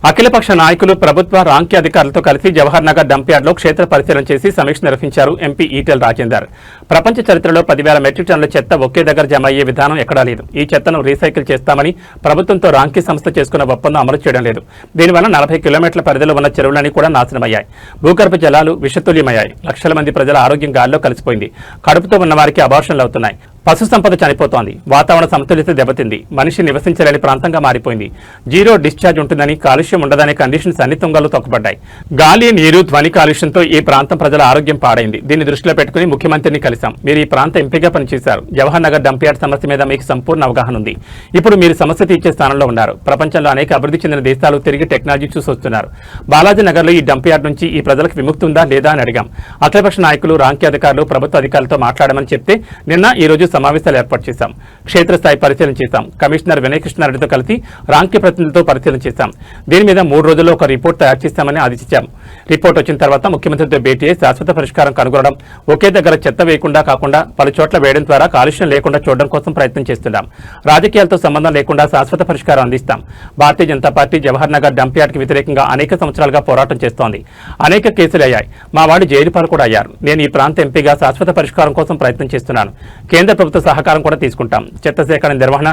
అఖిలపక్ష నాయకులు ప్రభుత్వ రాంకీ అధికారులతో కలిసి జవహర్ నగర్ డంప్ యార్డ్లో క్షేత్ర పరిశీలన చేసి సమీక్ష నిర్వహించారు ఎంపీ ఈటెల రాజేందర్. ప్రపంచ చరిత్రలో 10,000 మెట్రిక్ టన్నుల చెత్త ఒకే దగ్గర జమ అయ్యే విధానం ఎక్కడా లేదు. ఈ చెత్తను రీసైకిల్ చేస్తామని ప్రభుత్వంతో రాంకీ సంస్థ చేసుకున్న ఒప్పందం అమలు చేయడం లేదు. దీనివల్ల 40 కిలోమీటర్ల పరిధిలో ఉన్న చెరువులన్నీ కూడా నాశనమయ్యాయి. భూగర్భ జలాలు విషతుల్యమయ్యాయి. లక్షల మంది ప్రజల ఆరోగ్యం గాల్లో కలిసిపోయింది. కడుపుతో ఉన్న వారికి అబార్షన్లు అవుతున్నాయి. పశు సంపద చనిపోతోంది. వాతావరణ సమతుల్యత దెబ్బతింది. మనిషి నివసించలేని ప్రాంతంగా మారిపోయింది. జీరో డిశ్చార్జ్ ఉంటుందని, కాలుష్యం ఉండదనే కండిషన్స్ అన్ని తుంగలు తొక్కబడ్డాయి. గాలి, నీరు, ధ్వని కాలుష్యంతో ఈ ప్రాంతం ప్రజల ఆరోగ్యం పాడైంది. దీన్ని దృష్టిలో పెట్టుకుని ముఖ్యమంత్రిని కలిశాం. మీరు ఈ ప్రాంత ఎంపీగా పనిచేశారు. జవహర్ నగర్ డంప్ యార్డ్ సమస్య మీద మీకు సంపూర్ణ అవగాహన ఉంది. ఇప్పుడు మీరు సమస్య తీర్చే స్థానంలో ఉన్నారు. ప్రపంచంలో అనేక అభివృద్ధి చెందిన దేశాలు తిరిగి టెక్నాలజీ చూసి వస్తున్నారు. బాలాజీ నగర్లో ఈ డంప్ యార్డ్ నుంచి ఈ ప్రజలకు విముక్తి ఉందా లేదా అని అడిగాం. అఖిలపక్ష నాయకులు, రాంకీ అధికారులు, ప్రభుత్వ అధికారులతో మాట్లాడమని చెప్తే నిన్న ఈ రోజు సమావేశాలు ఏర్పాటు చేశాం. క్షేత్రస్థాయి పరిశీలన చేశాం. కమిషనర్ వినయ్ కృష్ణారెడ్డితో కలిసి రాంకీ ప్రతినిధులతో పరిశీలన చేశాం. దీని మీద 3 రోజుల్లో ఒక రిపోర్ట్ తయారు చేస్తామని ఆదేశించాం. రిపోర్ట్ వచ్చిన తర్వాత ముఖ్యమంత్రితో భేటీ అయి శాశ్వత పరిష్కారం కనుగొనడం, ఒకే దగ్గర చెత్త వేయకుండా కాకుండా పలు చోట్ల వేయడం ద్వారా కాలుష్యం లేకుండా చూడడం కోసం ప్రయత్నం చేస్తున్నాం. రాజకీయాలతో సంబంధం లేకుండా శాశ్వత పరిష్కారం అందిస్తాం. భారతీయ జనతా పార్టీ జవహర్ నగర్ డంప్ యార్డ్కి వ్యతిరేకంగా అనేక సంవత్సరాలుగా పోరాటం చేస్తోంది. అనేక కేసులు అయ్యాయి. మా వాడు జైలు పాలు కూడా అయ్యారు. నేను ఈ ప్రాంత ఎంపీగా శాశ్వత పరిష్కారం కోసం ప్రయత్నం చేస్తున్నాను. కేంద్ర ప్రభుత్వ సహకారం కూడా తీసుకుంటాం. చెత్త సేకరణ నిర్వహణ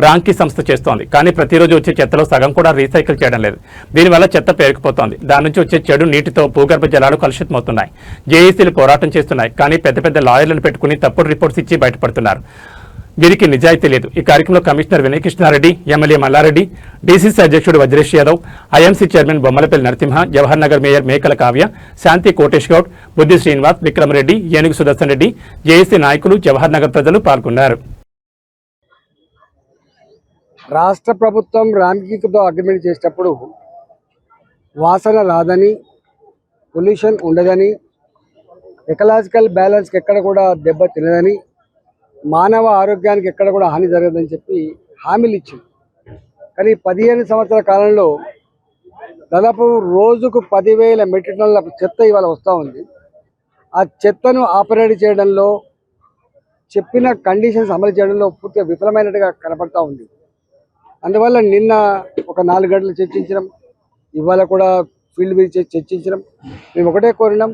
రాంకీ సంస్థ చేస్తోంది. కానీ ప్రతిరోజు వచ్చే చెత్తలో సగం కూడా రీసైకిల్ చేయడం లేదు. దీనివల్ల చెత్త పేరుకుపోతోంది. దాని నుంచి వచ్చే చెడు నీటితో భూగర్భ జలాలు కలుషితమవుతున్నాయి. జేఏసీలు పోరాటం చేస్తున్నాయి. కానీ పెద్ద పెద్ద లాయర్లను పెట్టుకుని తప్పుడు రిపోర్ట్స్ ఇచ్చి బయటపడుతున్నారు. వీరికి నిజాయితీ లేదు. ఈ కార్యక్రమంలో commissioner Vinay Krishna Reddy, MLA Malla Reddy, DCC అధ్యక్షుడు Vajresh Yadav, IMC chairman Bommalapalli Narasimha, Jawahar Nagar mayor Mekala Kavya, శాంతి కోటేష్ గౌడ్, బుద్ధి శ్రీనివాస్, విక్రమరెడ్డి, ఏనుగు సుదర్శన్ రెడ్డి, జేఏసీ నాయకులు, జవహర్ నగర్ ప్రజలు పాల్గొన్నారు. రాష్ట్ర ప్రభుత్వం రాంకీతో అగ్రిమెంట్ చేసేటప్పుడు వాసన రాదని, పొల్యూషన్ ఉండదని, ఎకలాజికల్ బ్యాలెన్స్కి ఎక్కడ కూడా దెబ్బ తినదని, మానవ ఆరోగ్యానికి ఎక్కడ కూడా హాని జరగదని చెప్పి హామీలు ఇచ్చింది. కానీ 15 సంవత్సరాల కాలంలో దాదాపు రోజుకు 10,000 మెట్రిక్ టన్నుల చెత్త ఇవాళ వస్తూ ఉంది. ఆ చెత్తను ఆపరేట్ చేయడంలో, చెప్పిన కండిషన్స్ అమలు చేయడంలో పూర్తిగా విఫలమైనట్టుగా కనపడతా ఉంది. అందువల్ల నిన్న ఒక 4 గంటలు చర్చించడం, ఇవాళ కూడా ఫీల్డ్ విజిట్ చర్చించడం. మేము ఒకటే కోరినాం,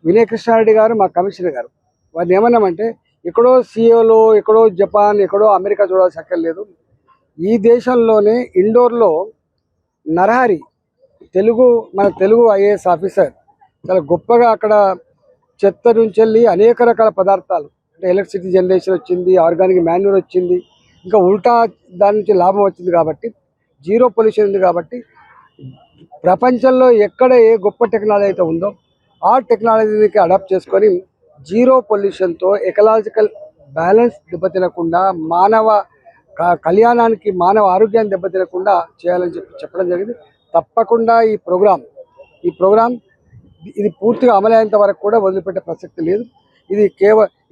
వినయ్ కృష్ణారెడ్డి గారు మా కమిషనర్ గారు వారిని ఏమన్నామంటే, ఎక్కడో సియోలో, ఎక్కడో జపాన్, ఎక్కడో అమెరికా చూడాల్సిన అక్కర్లేదు. ఈ దేశంలోనే ఇండోర్లో నరహరి మన తెలుగు ఐఏఎస్ ఆఫీసర్ చాలా గొప్పగా అక్కడ చెత్త నుంచి వెళ్ళి అనేక రకాల పదార్థాలు, అంటే ఎలక్ట్రిసిటీ జనరేషన్ వచ్చింది, ఆర్గానిక్ మాన్యూర్ వచ్చింది, ఇంకా ఉల్టా దాని నుంచి లాభం వచ్చింది. కాబట్టి జీరో పొల్యూషన్ ఉంది. కాబట్టి ప్రపంచంలో ఎక్కడ ఏ గొప్ప టెక్నాలజీ అయితే ఉందో ఆ టెక్నాలజీకి అడాప్ట్ చేసుకొని జీరో పొల్యూషన్తో ఎకలాజికల్ బ్యాలెన్స్ దెబ్బతినకుండా, మానవ కళ్యాణానికి, మానవ ఆరోగ్యాన్ని దెబ్బతినకుండా చేయాలని చెప్పడం జరిగింది. తప్పకుండా ఈ ప్రోగ్రాం ఇది పూర్తిగా అమలయ్యేంత వరకు కూడా వదిలిపెట్టే ప్రసక్తి లేదు.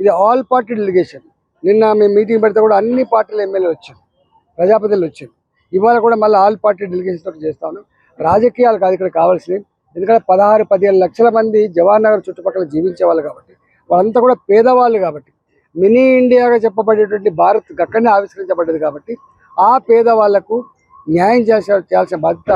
ఇది ఆల్ పార్టీ డెలిగేషన్. నిన్న మేము మీటింగ్ పెడితే కూడా అన్ని పార్టీల ఎమ్మెల్యేలు వచ్చారు, ప్రజాప్రతినిధులు వచ్చారు. ఇవాళ కూడా మళ్ళీ ఆల్ పార్టీ డెలిగేషన్తో చేస్తాను. రాజకీయాలు కాదు ఇక్కడ కావాల్సినవి. ఎందుకంటే 16-15 లక్షల మంది జవహర్ నగర్ చుట్టుపక్కల జీవించే వాళ్ళు కాబట్టి, వాళ్ళంతా కూడా పేదవాళ్ళు కాబట్టి, మినీ ఇండియాగా చెప్పబడేటువంటి భారత్ అక్కడనే ఆవిష్కరించబడ్డది కాబట్టి ఆ పేదవాళ్లకు న్యాయం చేయాల్సిన బాధ్యత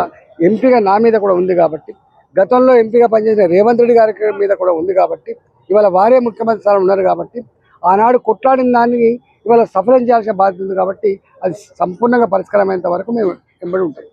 ఎంపీగా నా మీద కూడా ఉంది. కాబట్టి గతంలో ఎంపీగా పనిచేసిన రేవంత్ రెడ్డి గారి మీద కూడా ఉంది. కాబట్టి ఇవాళ వారే ముఖ్యమంత్రి స్థానం ఉన్నారు. కాబట్టి ఆనాడు కొట్లాడిన దాన్ని ఇవాళ సఫలం చేయాల్సిన బాధ్యత ఉంది. కాబట్టి అది సంపూర్ణంగా పరిష్కారమైనంత వరకు మేము వెంబడి ఉంటాం.